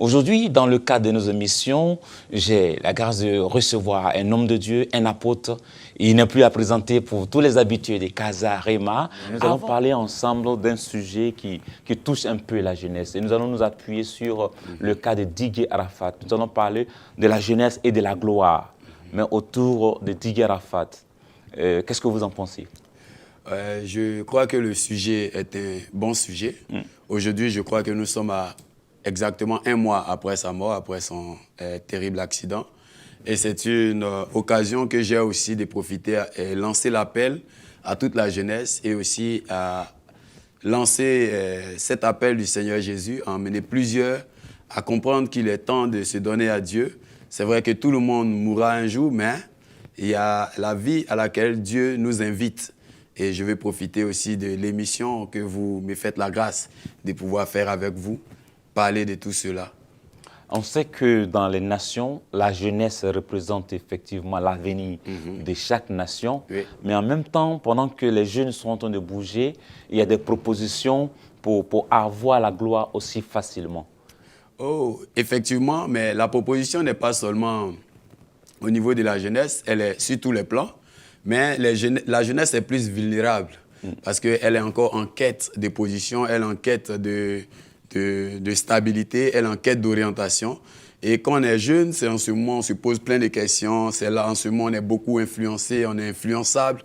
Aujourd'hui, dans le cadre de nos émissions, j'ai la grâce de recevoir un homme de Dieu, un apôtre. Il n'est plus à présenter pour tous les habitués des Casa Rema. Nous allons parler ensemble d'un sujet qui touche un peu la jeunesse. Et nous allons nous appuyer sur le cas de Didier Arafat. Nous allons parler de la jeunesse et de la gloire, mais autour de Didier Arafat. Qu'est-ce que vous en pensez? Je crois que le sujet est un bon sujet. Aujourd'hui, je crois que nous sommes à exactement 1 mois après sa mort, après son terrible accident. Et c'est une occasion que j'ai aussi de profiter et lancer l'appel à toute la jeunesse et aussi à lancer cet appel du Seigneur Jésus, à emmener plusieurs à comprendre qu'il est temps de se donner à Dieu. C'est vrai que tout le monde mourra un jour, mais il y a la vie à laquelle Dieu nous invite. Et je vais profiter aussi de l'émission que vous me faites la grâce de pouvoir faire avec vous, parler de tout cela. On sait que dans les nations, la jeunesse représente effectivement l'avenir de chaque nation. Oui. Mais en même temps, pendant que les jeunes sont en train de bouger, il y a des propositions pour avoir la gloire aussi facilement. Oh, effectivement, mais la proposition n'est pas seulement au niveau de la jeunesse, elle est sur tous les plans. Mais la jeunesse est plus vulnérable parce qu'elle est encore en quête de position, elle est en quête de stabilité, elle est en quête d'orientation. Et quand on est jeune, c'est en ce moment on se pose plein de questions. C'est là, en ce moment, on est beaucoup influencé, on est influençable.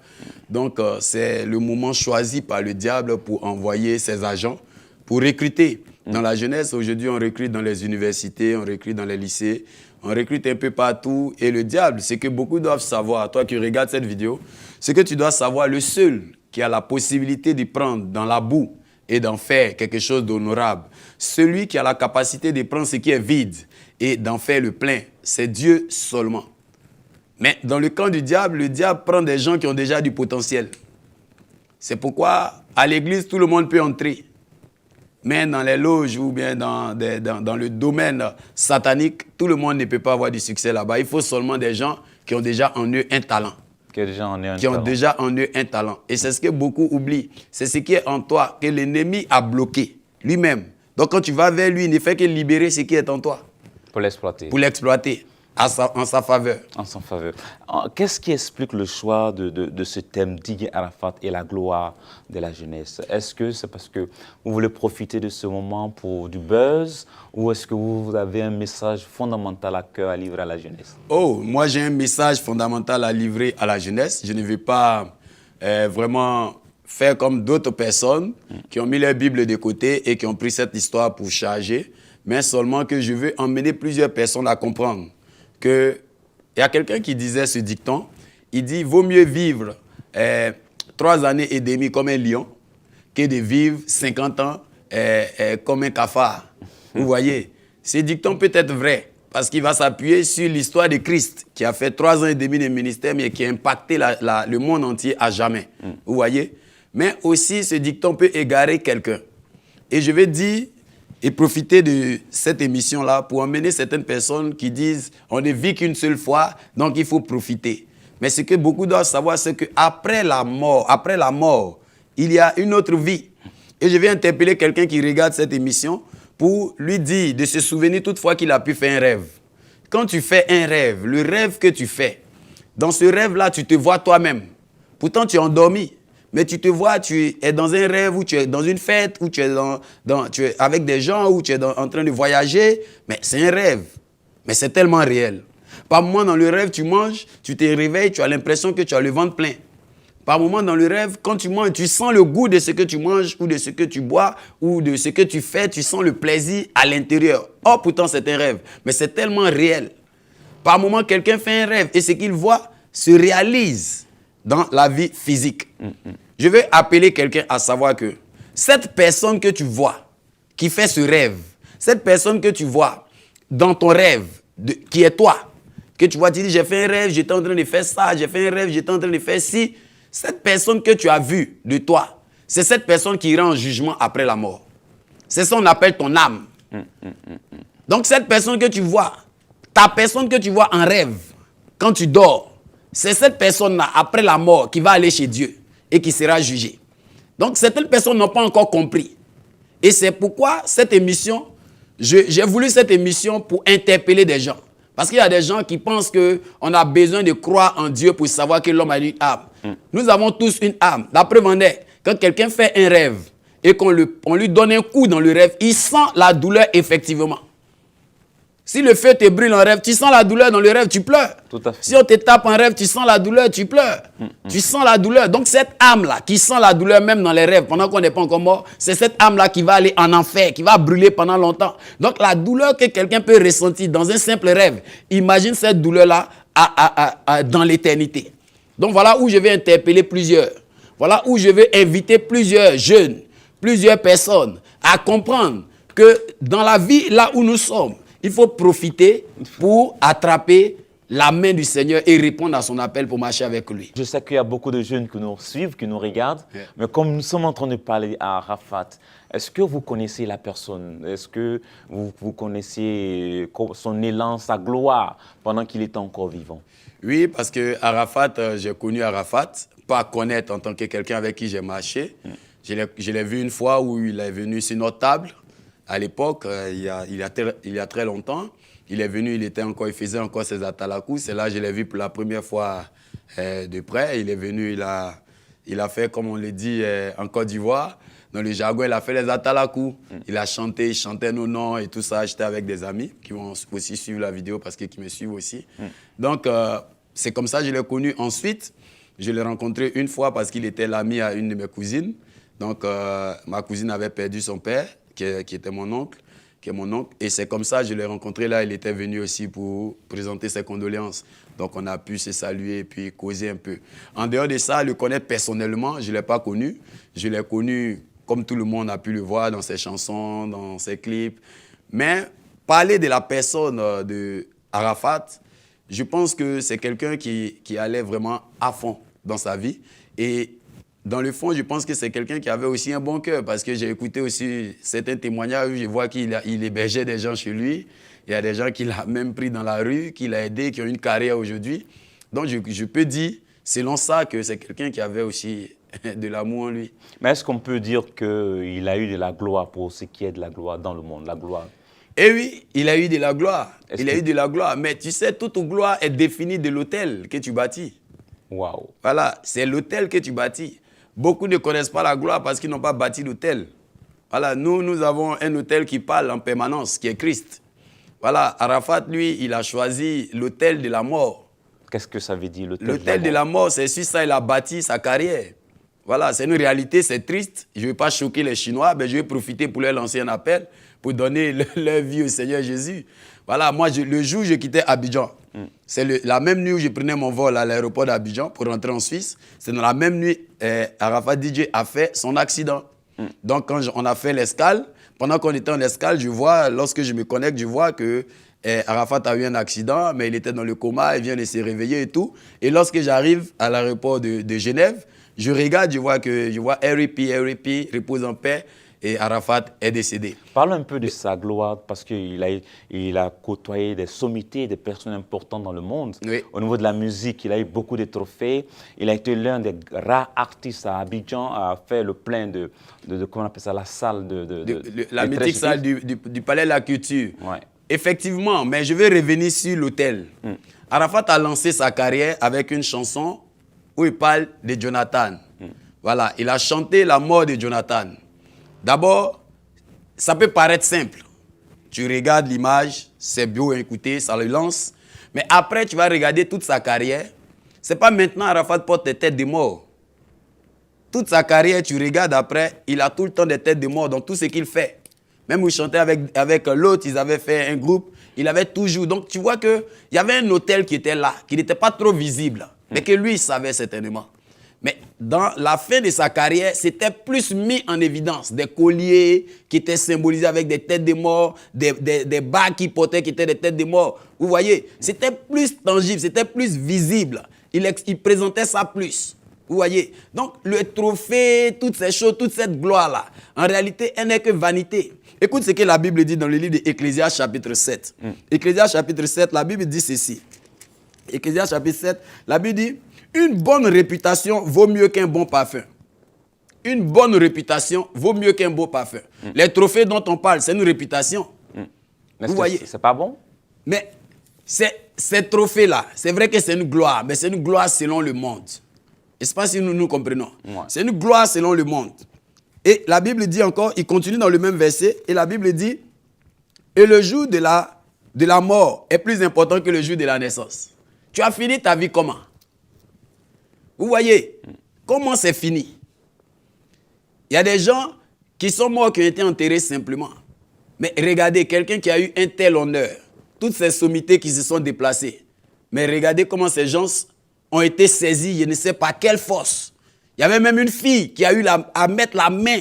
Donc, c'est le moment choisi par le diable pour envoyer ses agents, pour recruter. Dans la jeunesse, aujourd'hui, on recrute dans les universités, on recrute dans les lycées. On recrute un peu partout. Et le diable, c'est que beaucoup doivent savoir, toi qui regardes cette vidéo, c'est que tu dois savoir le seul qui a la possibilité de prendre dans la boue et d'en faire quelque chose d'honorable. Celui qui a la capacité de prendre ce qui est vide et d'en faire le plein, c'est Dieu seulement. Mais dans le camp du diable, le diable prend des gens qui ont déjà du potentiel. C'est pourquoi à l'église, tout le monde peut entrer. Mais dans les loges ou bien dans le domaine satanique, tout le monde ne peut pas avoir du succès là-bas. Il faut seulement des gens qui ont déjà en eux un talent. Qui ont déjà en eux un talent. Et c'est ce que beaucoup oublient. C'est ce qui est en toi que l'ennemi a bloqué lui-même. Donc quand tu vas vers lui, il ne fait que libérer ce qui est en toi. Pour l'exploiter. Pour l'exploiter en sa faveur. En sa faveur. Qu'est-ce qui explique le choix de ce thème Didier Arafat et la gloire de la jeunesse? Est-ce que c'est parce que vous voulez profiter de ce moment pour du buzz ou est-ce que vous avez un message fondamental à cœur à livrer à la jeunesse? Oh, moi j'ai un message fondamental à livrer à la jeunesse. Je ne vais pas vraiment faire comme d'autres personnes qui ont mis leur Bible de côté et qui ont pris cette histoire pour charger, mais seulement que je veux emmener plusieurs personnes à comprendre qu'il y a quelqu'un qui disait ce dicton, il dit « Vaut mieux vivre 3 années et demie comme un lion que de vivre 50 ans comme un cafard. » Vous voyez, ce dicton peut être vrai parce qu'il va s'appuyer sur l'histoire de Christ qui a fait 3 ans et demi de ministère mais qui a impacté le monde entier à jamais. Vous voyez, mais aussi ce dicton peut égarer quelqu'un. Et je vais dire et profiter de cette émission-là pour emmener certaines personnes qui disent « on ne vit qu'une seule fois, donc il faut profiter ». Mais ce que beaucoup doivent savoir, c'est qu'après la mort, il y a une autre vie. Et je vais interpeller quelqu'un qui regarde cette émission pour lui dire de se souvenir toutefois qu'il a pu faire un rêve. Quand tu fais un rêve, le rêve que tu fais, dans ce rêve-là, tu te vois toi-même. Pourtant, tu es endormi. Mais tu te vois, tu es dans un rêve où tu es dans une fête, où tu es, tu es avec des gens, où tu es en train de voyager. Mais c'est un rêve. Mais c'est tellement réel. Par moment, dans le rêve, tu manges, tu te réveilles, tu as l'impression que tu as le ventre plein. Par moment, dans le rêve, quand tu manges, tu sens le goût de ce que tu manges, ou de ce que tu bois, ou de ce que tu fais, tu sens le plaisir à l'intérieur. Oh, pourtant, c'est un rêve. Mais c'est tellement réel. Par moment, quelqu'un fait un rêve et ce qu'il voit se réalise dans la vie physique. Je veux appeler quelqu'un à savoir que cette personne que tu vois, qui fait ce rêve, cette personne que tu vois dans ton rêve, qui est toi, que tu vois, tu dis, j'ai fait un rêve, j'étais en train de faire ça, j'ai fait un rêve, j'étais en train de faire ci. Cette personne que tu as vue de toi, c'est cette personne qui ira en jugement après la mort. C'est ça qu'on appelle ton âme. Donc cette personne que tu vois, ta personne que tu vois en rêve, quand tu dors, c'est cette personne-là, après la mort, qui va aller chez Dieu et qui sera jugée. Donc, certaines personnes n'ont pas encore compris. Et c'est pourquoi cette émission, j'ai voulu cette émission pour interpeller des gens. Parce qu'il y a des gens qui pensent qu'on a besoin de croire en Dieu pour savoir que l'homme a une âme. Nous avons tous une âme. La preuve en est, quand quelqu'un fait un rêve et qu'on lui donne un coup dans le rêve, il sent la douleur effectivement. Si le feu te brûle en rêve, tu sens la douleur dans le rêve, tu pleures. Tout à fait. Si on te tape en rêve, tu sens la douleur, tu pleures. Tu sens la douleur. Donc cette âme-là, qui sent la douleur même dans les rêves, pendant qu'on n'est pas encore mort, c'est cette âme-là qui va aller en enfer, qui va brûler pendant longtemps. Donc la douleur que quelqu'un peut ressentir dans un simple rêve, imagine cette douleur-là dans l'éternité. Donc voilà où je vais interpeller plusieurs. Voilà où je vais inviter plusieurs jeunes, plusieurs personnes à comprendre que dans la vie, là où nous sommes, il faut profiter pour attraper la main du Seigneur et répondre à son appel pour marcher avec lui. Je sais qu'il y a beaucoup de jeunes qui nous suivent, qui nous regardent, mais comme nous sommes en train de parler à Arafat, est-ce que vous connaissez la personne? Est-ce que vous connaissez son élan, sa gloire pendant qu'il était encore vivant? Oui, parce que Arafat, j'ai connu Arafat, pas connaître en tant que quelqu'un avec qui j'ai marché. Je l'ai vu une fois où il est venu sur notre table. À l'époque, il y a très longtemps, il est venu, il faisait encore ses atalakou. C'est là que je l'ai vu pour la première fois de près. Il est venu, il a fait, comme on le dit en Côte d'Ivoire, dans le jargon, il a fait les atalakou. Il a chanté, il chantait nos noms et tout ça. J'étais avec des amis qui vont aussi suivre la vidéo parce qu'ils me suivent aussi. Donc, c'est comme ça que je l'ai connu. Ensuite, je l'ai rencontré une fois parce qu'il était l'ami à une de mes cousines. Donc, ma cousine avait perdu son père, qui était mon oncle, Et c'est comme ça que je l'ai rencontré là. Il était venu aussi pour présenter ses condoléances. Donc, on a pu se saluer et puis causer un peu. En dehors de ça, le connaître personnellement, je ne l'ai pas connu. Je l'ai connu comme tout le monde a pu le voir dans ses chansons, dans ses clips. Mais parler de la personne de Arafat, je pense que c'est quelqu'un qui allait vraiment à fond dans sa vie. Et dans le fond, je pense que c'est quelqu'un qui avait aussi un bon cœur parce que j'ai écouté aussi certains témoignages où je vois qu'il hébergeait des gens chez lui. Il y a des gens qu'il a même pris dans la rue, qu'il a aidés, qui ont une carrière aujourd'hui. Donc, je peux dire, selon ça, que c'est quelqu'un qui avait aussi de l'amour en lui. Mais est-ce qu'on peut dire qu'il a eu de la gloire pour ce qui est de la gloire dans le monde, la gloire? Eh oui, il a eu de la gloire. Il a eu de la gloire. Mais tu sais, toute gloire est définie de l'autel que tu bâtis. Waouh. Voilà, c'est l'autel que tu bâtis. Beaucoup ne connaissent pas la gloire parce qu'ils n'ont pas bâti l'autel. Voilà, nous avons un autel qui parle en permanence, qui est Christ. Voilà, Arafat, lui, il a choisi l'autel de la mort. Qu'est-ce que ça veut dire, l'autel de la mort? C'est sur ça qu'il a bâti sa carrière. Voilà, c'est une réalité, c'est triste. Je ne vais pas choquer les Chinois, mais je vais profiter pour leur lancer un appel, pour donner leur vie au Seigneur Jésus. Voilà, moi, le jour où je quittais Abidjan, c'est la même nuit où je prenais mon vol à l'aéroport d'Abidjan pour rentrer en Suisse. C'est dans la même nuit Arafat DJ a fait son accident. Donc, quand on a fait l'escale, pendant qu'on était en escale, lorsque je me connecte, je vois que Arafat a eu un accident, mais il était dans le coma, il vient de se réveiller et tout. Et lorsque j'arrive à l'aéroport de Genève, je regarde, je vois RIP, repose en paix. Et Arafat est décédé. Parle un peu de sa gloire, parce qu'il a côtoyé des sommités, des personnes importantes dans le monde. Oui. Au niveau de la musique, il a eu beaucoup de trophées. Il a été l'un des rares artistes à Abidjan à faire le plein de comment on appelle ça, la salle la mythique salle du Palais de la Culture. Ouais. Effectivement, mais je vais revenir sur l'autel. Arafat a lancé sa carrière avec une chanson où il parle de Jonathan. Voilà, il a chanté la mort de Jonathan. D'abord, ça peut paraître simple. Tu regardes l'image, c'est beau à écouter, ça le lance. Mais après, tu vas regarder toute sa carrière. Ce n'est pas maintenant Arafat porte des têtes de mort. Toute sa carrière, tu regardes après, il a tout le temps des têtes de mort dans tout ce qu'il fait. Même où il chantait avec l'autre, ils avaient fait un groupe, il avait toujours. Donc tu vois qu'il y avait un autel qui était là, qui n'était pas trop visible, mais que lui, il savait certainement. Mais dans la fin de sa carrière, c'était plus mis en évidence. Des colliers qui étaient symbolisés avec des têtes de mort, des bagues qu'il portait qui étaient des têtes de mort. Vous voyez, c'était plus tangible, c'était plus visible. Il présentait ça plus. Vous voyez. Donc, le trophée, toutes ces choses, toute cette gloire-là, en réalité, elle n'est que vanité. Écoute ce que la Bible dit dans le livre d'Ecclésiaste chapitre 7. Ecclésiaste chapitre 7, la Bible dit ceci. Ecclésiaste chapitre 7, la Bible dit... Une bonne réputation vaut mieux qu'un bon parfum. Une bonne réputation vaut mieux qu'un beau parfum. Les trophées dont on parle, c'est une réputation. Vous voyez? C'est pas bon? Mais ces trophées-là, c'est vrai que c'est une gloire, mais c'est une gloire selon le monde. Je ne sais pas si nous comprenons. Ouais. C'est une gloire selon le monde. Et la Bible dit encore, il continue dans le même verset, et la Bible dit, et le jour de la mort est plus important que le jour de la naissance. Tu as fini ta vie comment? Vous voyez, comment c'est fini? Il y a des gens qui sont morts, qui ont été enterrés simplement. Mais regardez, quelqu'un qui a eu un tel honneur, toutes ces sommités qui se sont déplacées. Mais regardez comment ces gens ont été saisis, je ne sais pas quelle force. Il y avait même une fille qui a eu à mettre la main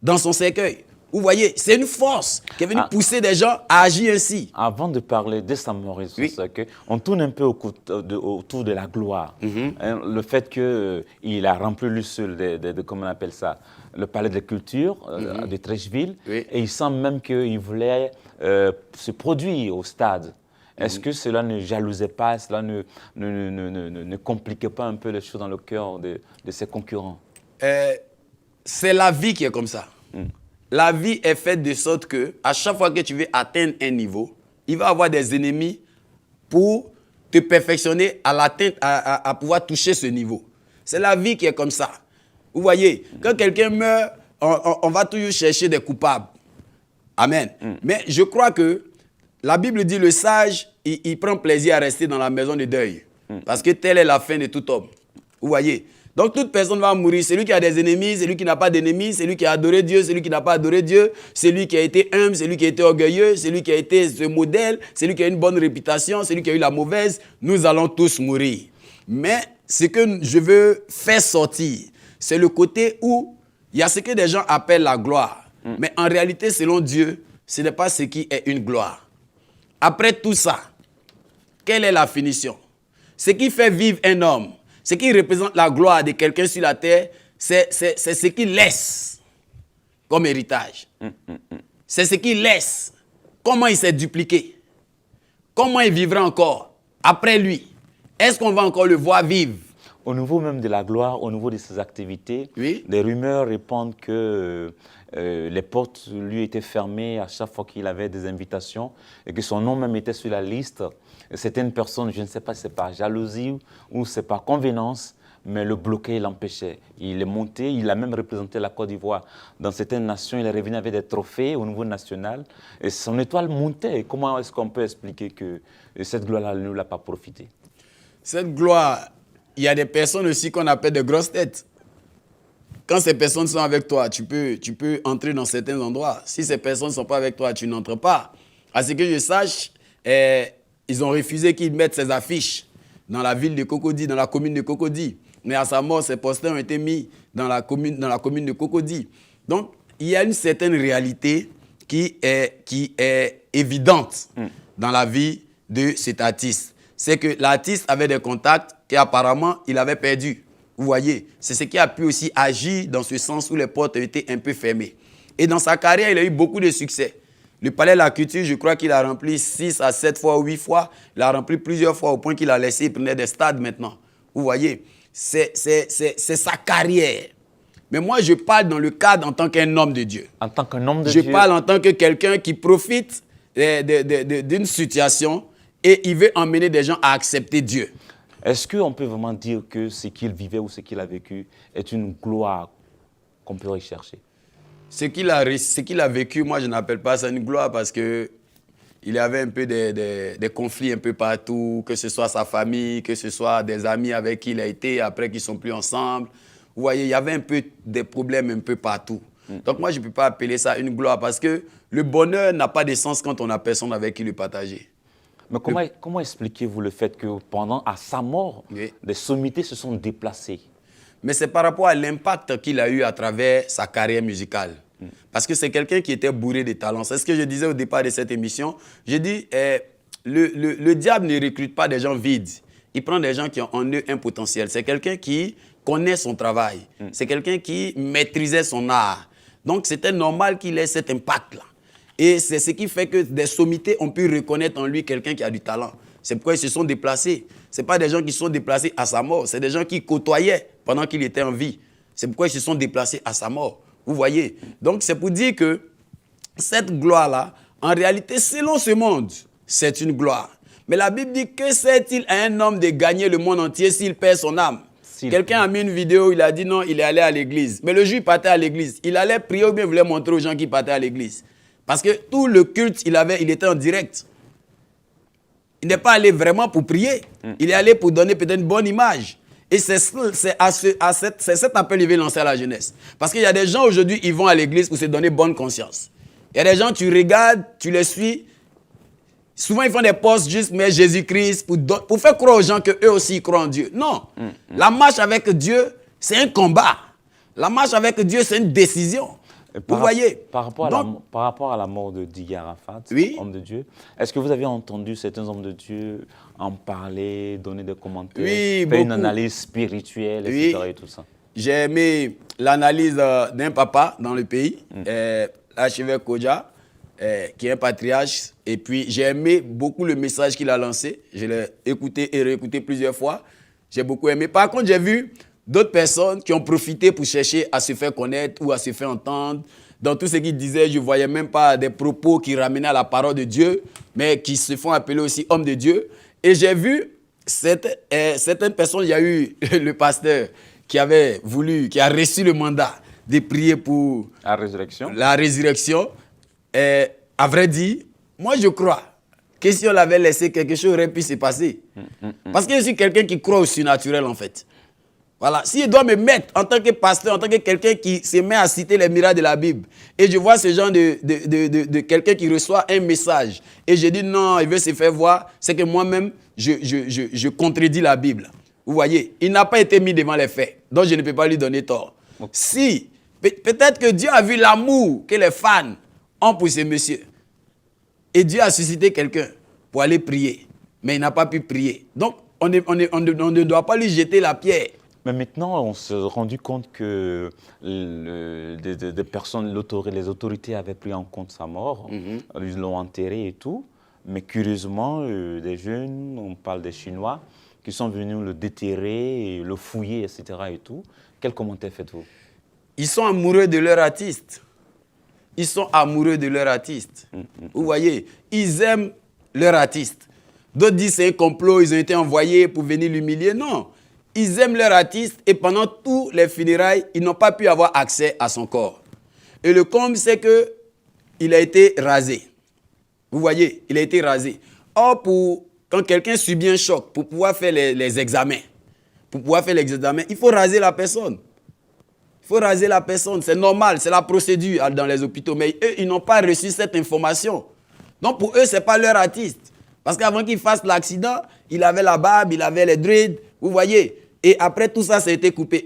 dans son cercueil. Vous voyez, c'est une force qui est venue pousser des gens à agir ainsi. Avant de parler de sa mort et son cercueil, on tourne un peu autour de la gloire. Hein, le fait qu'il a rempli lui seul comment on appelle ça, le palais de culture de Treichville, et il semble même qu'il voulait se produire au stade. Est-ce que cela ne jalousait pas, cela ne compliquait pas un peu les choses dans le cœur de ses concurrents? C'est la vie qui est comme ça. La vie est faite de sorte que à chaque fois que tu veux atteindre un niveau, il va y avoir des ennemis pour te perfectionner à l'atteinte, à pouvoir toucher ce niveau. C'est la vie qui est comme ça. Vous voyez, quand quelqu'un meurt, on va toujours chercher des coupables. Amen. Mais je crois que la Bible dit le sage, il prend plaisir à rester dans la maison de deuil. Parce que telle est la fin de tout homme. Vous voyez. Donc toute personne va mourir. Celui qui a des ennemis, celui qui n'a pas d'ennemis, celui qui a adoré Dieu, celui qui n'a pas adoré Dieu, celui qui a été humble, celui qui a été orgueilleux, celui qui a été ce modèle, celui qui a une bonne réputation, celui qui a eu la mauvaise, nous allons tous mourir. Mais ce que je veux faire sortir, c'est le côté où il y a ce que des gens appellent la gloire. Mais en réalité, selon Dieu, ce n'est pas ce qui est une gloire. Après tout ça, quelle est la finition? Ce qui fait vivre un homme, ce qui représente la gloire de quelqu'un sur la terre, c'est ce qu'il laisse comme héritage. C'est ce qu'il laisse. Comment il s'est dupliqué? Comment il vivra encore après lui? Est-ce qu'on va encore le voir vivre? Au niveau même de la gloire, au niveau de ses activités, des rumeurs répandent que les portes lui étaient fermées à chaque fois qu'il avait des invitations et que son nom même était sur la liste. Certaines personnes, je ne sais pas si c'est par jalousie ou c'est par convenance, mais le bloquaient, l'empêchaient. Il est monté, il a même représenté la Côte d'Ivoire dans certaines nations. Il est revenu avec des trophées au niveau national et son étoile montait. Comment est-ce qu'on peut expliquer que cette gloire-là ne l'a pas profité? Cette gloire, il y a des personnes aussi qu'on appelle de grosses têtes. Quand ces personnes sont avec toi, tu peux entrer dans certains endroits. Si ces personnes ne sont pas avec toi, tu n'entres pas. À ce que je sache, ils ont refusé qu'ils mettent ces affiches dans la ville de Cocody, dans la commune de Cocody. Mais à sa mort, ces posters ont été mis dans la commune de Cocody. Donc, il y a une certaine réalité qui est évidente dans la vie de cet artiste. C'est que l'artiste avait des contacts qu'apparemment, il avait perdus. Vous voyez, c'est ce qui a pu aussi agir dans ce sens où les portes étaient un peu fermées. Et dans sa carrière, il a eu beaucoup de succès. Le Palais de la Culture, je crois qu'il a rempli 6 à 7 fois ou 8 fois. Il a rempli plusieurs fois au point qu'il a laissé, il prenait des stades maintenant. Vous voyez, c'est sa carrière. Mais moi, je parle dans le cadre en tant qu'un homme de Dieu. En tant qu'un homme de Dieu. Je parle en tant que quelqu'un qui profite d'une situation et il veut emmener des gens à accepter Dieu. Est-ce qu'on peut vraiment dire que ce qu'il vivait ou ce qu'il a vécu est une gloire qu'on peut rechercher? Ce qu'il a vécu, moi, je n'appelle pas ça une gloire parce qu'il y avait un peu des conflits un peu partout, que ce soit sa famille, que ce soit des amis avec qui il a été, après qu'ils ne sont plus ensemble. Vous voyez, il y avait un peu des problèmes un peu partout. Donc moi, je ne peux pas appeler ça une gloire parce que le bonheur n'a pas de sens quand on n'a personne avec qui le partager. Mais comment expliquez-vous le fait que pendant à sa mort, des sommités se sont déplacées? Mais c'est par rapport à l'impact qu'il a eu à travers sa carrière musicale. Parce que c'est quelqu'un qui était bourré de talents. C'est ce que je disais au départ de cette émission. J'ai dit, le diable ne recrute pas des gens vides. Il prend des gens qui ont en eux un potentiel. C'est quelqu'un qui connaît son travail. C'est quelqu'un qui maîtrisait son art. Donc c'était normal qu'il ait cet impact-là. Et c'est ce qui fait que des sommités ont pu reconnaître en lui quelqu'un qui a du talent. C'est pourquoi ils se sont déplacés. Ce n'est pas des gens qui se sont déplacés à sa mort. C'est des gens qui côtoyaient pendant qu'il était en vie. C'est pourquoi ils se sont déplacés à sa mort. Vous voyez? Donc c'est pour dire que cette gloire-là, En réalité, selon ce monde, c'est une gloire. Mais la Bible dit que sert-il à un homme de gagner le monde entier s'il perd son âme? Quelqu'un a mis une vidéo, il a dit non, il est allé à l'église. Mais le jour, il partait à l'église. Il allait prier ou bien il voulait montrer aux gens qui partaient à l'église. Parce que tout le culte, il était en direct. Il n'est pas allé vraiment pour prier. Il est allé pour donner peut-être une bonne image. Et c'est cet appel qu'il veut lancer à la jeunesse. Parce qu'il y a des gens aujourd'hui, ils vont à l'église pour se donner bonne conscience. Il y a des gens, tu regardes, tu les suis. Souvent, ils font des posts juste, mais Jésus-Christ, pour faire croire aux gens qu'eux aussi, ils croient en Dieu. Non. La marche avec Dieu, c'est un combat. La marche avec Dieu, c'est une décision. Vous voyez. Par rapport à la mort de Didier Arafat, homme de Dieu, est-ce que vous avez entendu certains hommes de Dieu en parler, donner des commentaires, faire une analyse spirituelle, etc. et tout ça? J'ai aimé l'analyse d'un papa dans le pays, l'archevêque Kodja, qui est un patriarche. Et puis, j'ai aimé beaucoup le message qu'il a lancé. Je l'ai écouté et réécouté plusieurs fois. J'ai beaucoup aimé. Par contre, j'ai vu d'autres personnes qui ont profité pour chercher à se faire connaître ou à se faire entendre. Dans tout ce qu'il disait, je ne voyais même pas des propos qui ramenaient à la parole de Dieu, mais qui se font appeler aussi hommes de Dieu. Et j'ai vu certaines personnes, il y a eu le pasteur qui a reçu le mandat de prier pour la résurrection. La résurrection. Et, à vrai dire, moi je crois que si on l'avait laissé, quelque chose aurait pu se passer. Parce que je suis quelqu'un qui croit au surnaturel en fait. Voilà. S'il doit me mettre en tant que pasteur, en tant que quelqu'un qui se met à citer les miracles de la Bible, et je vois ce genre de quelqu'un qui reçoit un message, et je dis non, il veut se faire voir, c'est que moi-même, je contredis la Bible. Vous voyez, il n'a pas été mis devant les faits, donc je ne peux pas lui donner tort. Okay. Si, peut-être que Dieu a vu l'amour que les fans ont pour ce monsieur, et Dieu a suscité quelqu'un pour aller prier, mais il n'a pas pu prier. Donc, on ne doit pas lui jeter la pierre. Mais maintenant, on s'est rendu compte que des personnes, les autorités avaient pris en compte sa mort. Ils l'ont enterré et tout. Mais curieusement, des jeunes, on parle des Chinois, qui sont venus le déterrer, le fouiller, etc. et tout. Quel commentaire faites-vous? Ils sont amoureux de leur artiste. Ils sont amoureux de leur artiste. Vous voyez, ils aiment leur artiste. D'autres disent c'est un complot, ils ont été envoyés pour venir l'humilier. Non. Ils aiment leur artiste et pendant tous les funérailles, ils n'ont pas pu avoir accès à son corps. Et le comble, c'est qu'il a été rasé. Vous voyez, il a été rasé. Or, quand quelqu'un subit un choc, pour pouvoir faire les examens, il faut raser la personne. Il faut raser la personne, c'est normal, c'est la procédure dans les hôpitaux. Mais eux, ils n'ont pas reçu cette information. Donc, pour eux, ce n'est pas leur artiste. Parce qu'avant qu'il fasse l'accident, il avait la barbe, il avait les dreads, vous voyez. Et après tout ça, ça a été coupé.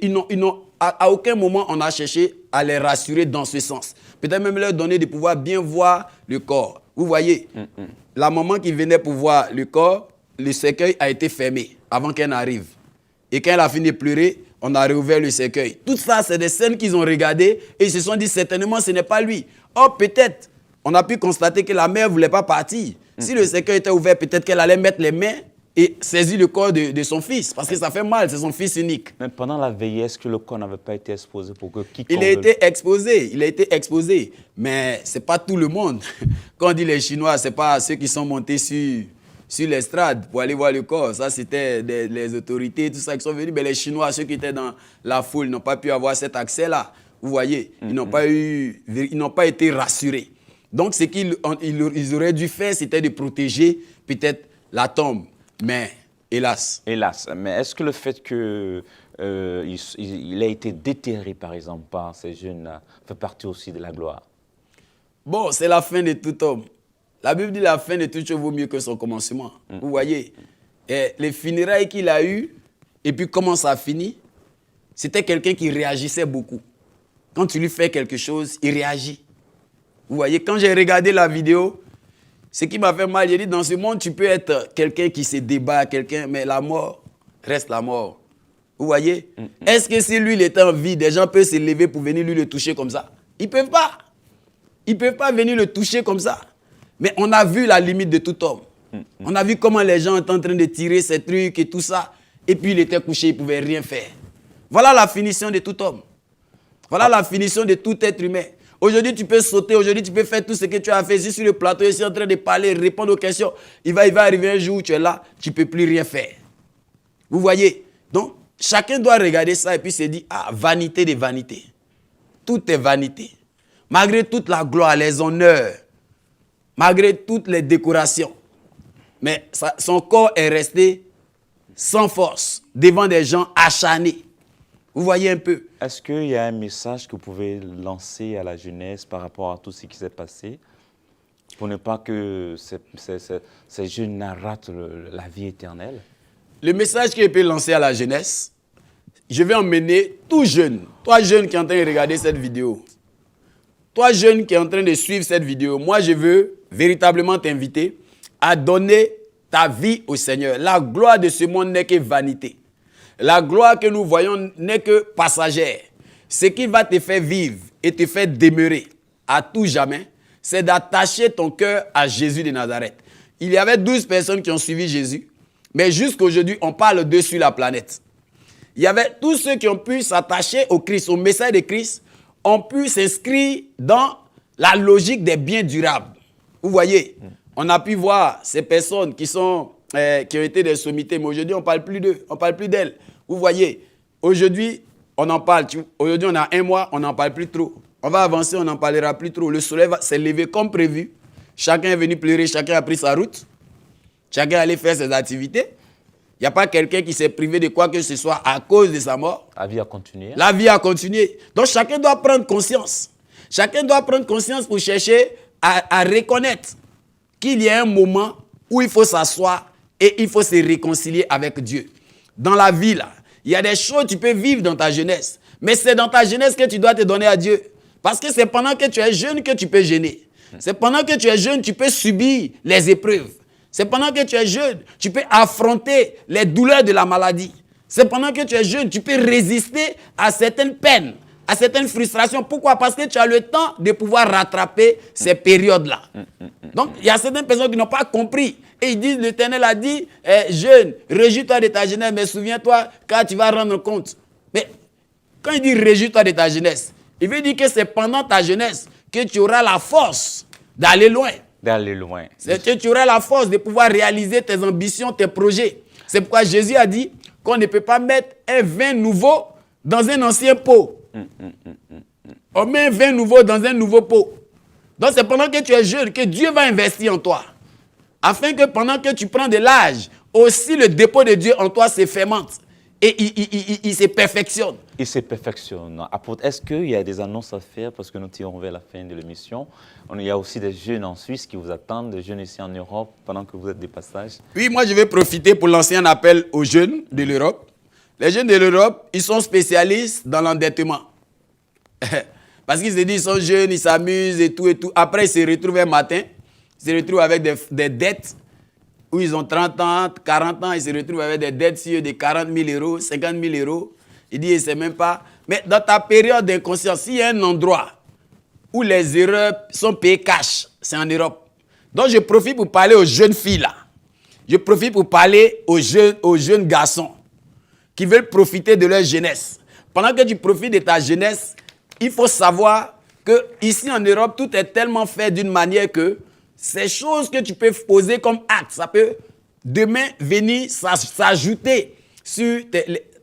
À aucun moment, on a cherché à les rassurer dans ce sens. Peut-être même leur donner de pouvoir bien voir le corps. Vous voyez, la maman qui venait pour voir le corps, le cercueil a été fermé avant qu'elle n'arrive. Et quand elle a fini de pleurer, on a réouvert le cercueil. Tout ça, c'est des scènes qu'ils ont regardées et ils se sont dit certainement ce n'est pas lui. Or, peut-être, on a pu constater que la mère ne voulait pas partir. Si le cercueil était ouvert, peut-être qu'elle allait mettre les mains et saisir le corps de son fils. Parce que ça fait mal, c'est son fils unique. Mais pendant la veillée, est-ce que le corps n'avait pas été exposé pour que quiconque... Il a été exposé. Mais ce n'est pas tout le monde. Quand on dit les Chinois, ce n'est pas ceux qui sont montés sur l'estrade pour aller voir le corps. Ça, c'était les autorités, tout ça qui sont venus. Mais les Chinois, ceux qui étaient dans la foule, n'ont pas pu avoir cet accès-là. Vous voyez, ils n'ont pas été rassurés. Donc, ce qu'ils auraient dû faire, c'était de protéger peut-être la tombe. Mais, hélas. Hélas. Mais est-ce que le fait qu'il ait été déterré, par exemple, par ces jeunes-là, fait partie aussi de la gloire? Bon, c'est la fin de tout homme. La Bible dit la fin de toute chose vaut mieux que son commencement. Vous voyez, et les funérailles qu'il a eues, et puis comment ça a fini, c'était quelqu'un qui réagissait beaucoup. Quand tu lui fais quelque chose, il réagit. Vous voyez, quand j'ai regardé la vidéo, ce qui m'a fait mal, j'ai dit, dans ce monde, tu peux être quelqu'un qui se débat, mais la mort reste la mort. Vous voyez? Est-ce que si lui, il était en vie, des gens peuvent se lever pour venir lui le toucher comme ça? Ils ne peuvent pas. Ils ne peuvent pas venir le toucher comme ça. Mais on a vu la limite de tout homme. On a vu comment les gens étaient en train de tirer ces trucs et tout ça. Et puis il était couché, il ne pouvait rien faire. Voilà la finition de tout homme. Voilà la finition de tout être humain. Aujourd'hui, tu peux sauter. Aujourd'hui, tu peux faire tout ce que tu as fait. Je suis sur le plateau, je suis en train de parler, répondre aux questions. Il va arriver un jour où tu es là, tu ne peux plus rien faire. Vous voyez? Donc, chacun doit regarder ça et puis se dire, ah, vanité des vanités. Tout est vanité. Malgré toute la gloire, les honneurs, malgré toutes les décorations. Mais son corps est resté sans force devant des gens acharnés. Vous voyez un peu. Est-ce qu'il y a un message que vous pouvez lancer à la jeunesse par rapport à tout ce qui s'est passé pour ne pas que ces jeunes ratent la vie éternelle? Le message que je peux lancer à la jeunesse, je vais emmener tout jeune, toi jeune qui est en train de regarder cette vidéo, toi jeune qui est en train de suivre cette vidéo, moi je veux véritablement t'inviter à donner ta vie au Seigneur. La gloire de ce monde n'est que vanité. La gloire que nous voyons n'est que passagère. Ce qui va te faire vivre et te faire demeurer à tout jamais, c'est d'attacher ton cœur à Jésus de Nazareth. Il y avait 12 personnes qui ont suivi Jésus, mais jusqu'à aujourd'hui, on parle d'eux sur la planète. Il y avait tous ceux qui ont pu s'attacher au Christ, au message de Christ, ont pu s'inscrire dans la logique des biens durables. Vous voyez, on a pu voir ces personnes qui ont été des sommités, mais aujourd'hui, on ne parle plus d'eux, on ne parle plus d'elles. Vous voyez, aujourd'hui, on en parle. Aujourd'hui, on a un mois, on n'en parle plus trop. On va avancer, on n'en parlera plus trop. Le soleil s'est levé comme prévu. Chacun est venu pleurer, chacun a pris sa route. Chacun est allé faire ses activités. Il n'y a pas quelqu'un qui s'est privé de quoi que ce soit à cause de sa mort. La vie a continué. La vie a continué. Donc, chacun doit prendre conscience. Chacun doit prendre conscience pour chercher à reconnaître qu'il y a un moment où il faut s'asseoir et il faut se réconcilier avec Dieu. Dans la vie, là, il y a des choses que tu peux vivre dans ta jeunesse. Mais c'est dans ta jeunesse que tu dois te donner à Dieu. Parce que c'est pendant que tu es jeune que tu peux gêner. C'est pendant que tu es jeune, tu peux subir les épreuves. C'est pendant que tu es jeune, tu peux affronter les douleurs de la maladie. C'est pendant que tu es jeune, tu peux résister à certaines peines, à certaines frustrations. Pourquoi? Parce que tu as le temps de pouvoir rattraper ces périodes-là. Donc, il y a certaines personnes qui n'ont pas compris. Et ils disent, l'Éternel a dit, jeune, réjouis-toi de ta jeunesse, mais souviens-toi quand tu vas rendre compte. Mais quand il dit réjouis-toi de ta jeunesse, il veut dire que c'est pendant ta jeunesse que tu auras la force d'aller loin. D'aller loin. C'est que tu auras la force de pouvoir réaliser tes ambitions, tes projets. C'est pourquoi Jésus a dit qu'on ne peut pas mettre un vin nouveau dans un ancien pot. On met un vin nouveau dans un nouveau pot. Donc c'est pendant que tu es jeune que Dieu va investir en toi. Afin que pendant que tu prends de l'âge, aussi le dépôt de Dieu en toi se fermente. Et il se perfectionne. Il se perfectionne. Apôtre, est-ce qu'il y a des annonces à faire parce que nous tirons vers la fin de l'émission? Il y a aussi des jeunes en Suisse qui vous attendent, des jeunes ici en Europe pendant que vous êtes de passage. Oui, moi je vais profiter pour lancer un appel aux jeunes de l'Europe. Les jeunes de l'Europe, ils sont spécialistes dans l'endettement. Parce qu'ils se disent, ils sont jeunes, ils s'amusent et tout et tout. Après, ils se retrouvent un matin, ils se retrouvent avec des dettes où ils ont 30 ans, 40 ans, ils se retrouvent avec des dettes sur de 40 000 euros, 50 000 euros. Ils disent, ils ne savent même pas. Mais dans ta période d'inconscience, s'il y a un endroit où les erreurs sont payées cash, c'est en Europe. Donc, je profite pour parler aux jeunes filles là. Je profite pour parler aux jeunes garçons qui veulent profiter de leur jeunesse. Pendant que tu profites de ta jeunesse, il faut savoir que ici en Europe, tout est tellement fait d'une manière que ces choses que tu peux poser comme acte, ça peut demain venir s'ajouter sur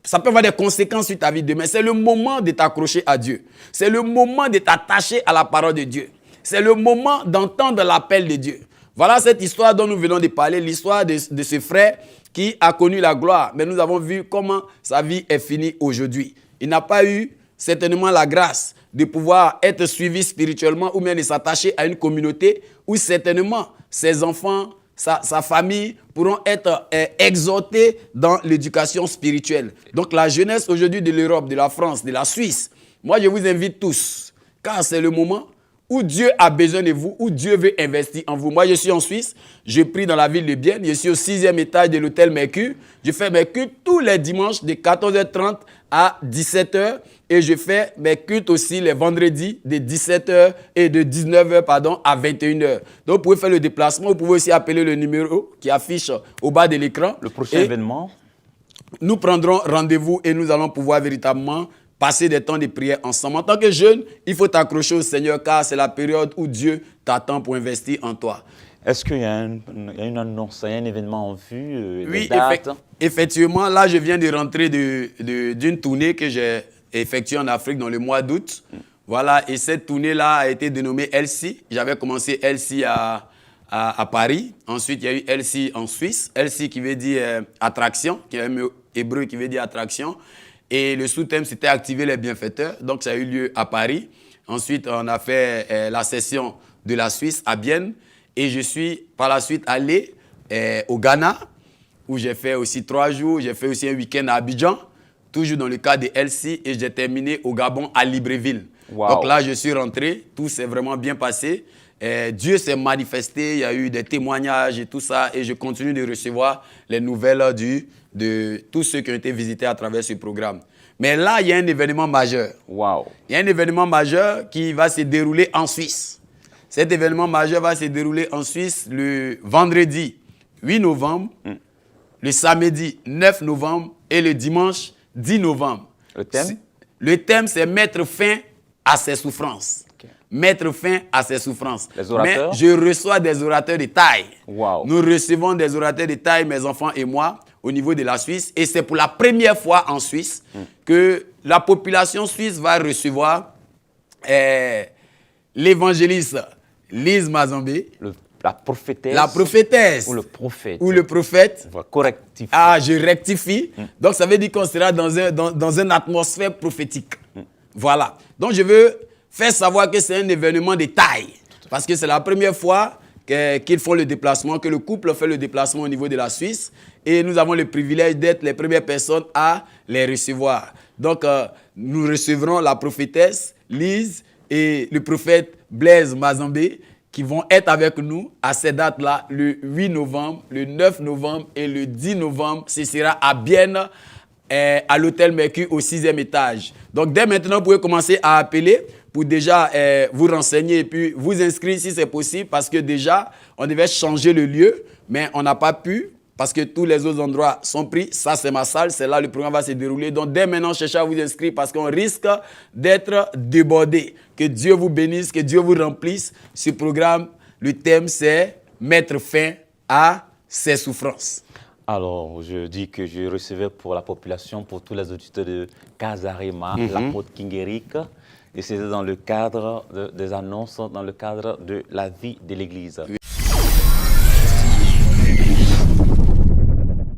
ça peut avoir des conséquences sur ta vie demain. C'est le moment de t'accrocher à Dieu. C'est le moment de t'attacher à la parole de Dieu. C'est le moment d'entendre l'appel de Dieu. Voilà cette histoire dont nous venons de parler, l'histoire de ce frère qui a connu la gloire. Mais nous avons vu comment sa vie est finie aujourd'hui. Il n'a pas eu certainement la grâce de pouvoir être suivi spirituellement ou bien de s'attacher à une communauté où certainement ses enfants, sa famille pourront être exhortés dans l'éducation spirituelle. Donc la jeunesse aujourd'hui de l'Europe, de la France, de la Suisse, moi je vous invite tous, car c'est le moment où Dieu a besoin de vous, où Dieu veut investir en vous. Moi je suis en Suisse, je prie dans la ville de Bienne, je suis au 6e étage de l'hôtel Mercure, je fais mes cultes tous les dimanches de 14h30 à 17h et je fais mes cultes aussi les vendredis de 17h et de 19h à 21h. Donc vous pouvez faire le déplacement, vous pouvez aussi appeler le numéro qui affiche au bas de l'écran. Le prochain événement? Nous prendrons rendez-vous et nous allons pouvoir véritablement passer des temps de prière ensemble. En tant que jeune, il faut t'accrocher au Seigneur car c'est la période où Dieu t'attend pour investir en toi. Est-ce qu'il y a une annonce, un événement en vue, Oui, des dates? effectivement, là, je viens de rentrer d'une tournée que j'ai effectuée en Afrique dans le mois d'août. Voilà, et cette tournée-là a été dénommée LC. J'avais commencé LC à Paris. Ensuite, il y a eu LC en Suisse. LC qui veut dire attraction, qui est un mot hébreu qui veut dire attraction. Et le sous-thème, c'était activer les bienfaiteurs. Donc, ça a eu lieu à Paris. Ensuite, on a fait la session de la Suisse à Bienne. Et je suis par la suite allé au Ghana, où j'ai fait aussi 3 jours. J'ai fait aussi un week-end à Abidjan, toujours dans le cadre de LC. Et j'ai terminé au Gabon, à Libreville. Wow. Donc là, je suis rentré. Tout s'est vraiment bien passé. Dieu s'est manifesté. Il y a eu des témoignages et tout ça. Et je continue de recevoir les nouvelles de tous ceux qui ont été visités à travers ce programme. Mais là, il y a un événement majeur. Wow. Il y a un événement majeur qui va se dérouler en Suisse. Cet événement majeur va se dérouler en Suisse le vendredi 8 novembre, le samedi 9 novembre et le dimanche 10 novembre. Le thème? Le thème, c'est mettre fin à ses souffrances. Okay. Mettre fin à ses souffrances. Les orateurs? Mais je reçois des orateurs de taille. Wow. Nous recevons des orateurs de taille, mes enfants et moi, au niveau de la Suisse. Et c'est pour la première fois en Suisse que la population suisse va recevoir l'évangéliste Lise Mazambé. La prophétesse. La prophétesse. Ou le prophète. Ou le prophète. Voilà, correctif. Ah, je rectifie. Donc, ça veut dire qu'on sera dans une atmosphère prophétique. Voilà. Donc, je veux faire savoir que c'est un événement de taille. Parce que c'est la première fois qu'ils font le déplacement, que le couple fait le déplacement au niveau de la Suisse. Et nous avons le privilège d'être les premières personnes à les recevoir. Donc, nous recevrons la prophétesse Lise et le prophète Blaise Mazambé qui vont être avec nous à ces dates-là, le 8 novembre, le 9 novembre et le 10 novembre. Ce sera à Bienne, à l'hôtel Mercure au 6e étage. Donc, dès maintenant, vous pouvez commencer à appeler pour déjà vous renseigner et puis vous inscrire si c'est possible parce que déjà, on devait changer le lieu, mais on n'a pas pu parce que tous les autres endroits sont pris. Ça, c'est ma salle, c'est là que le programme va se dérouler. Donc, dès maintenant, cherchez à vous inscrire parce qu'on risque d'être débordé. Que Dieu vous bénisse, que Dieu vous remplisse. Ce programme, le thème, c'est mettre fin à ses souffrances. Alors, je dis que je recevais pour la population, pour tous les auditeurs de Casarema, l'apôtre King Eric. Et c'était dans le cadre des annonces, dans le cadre de la vie de l'Église. Oui.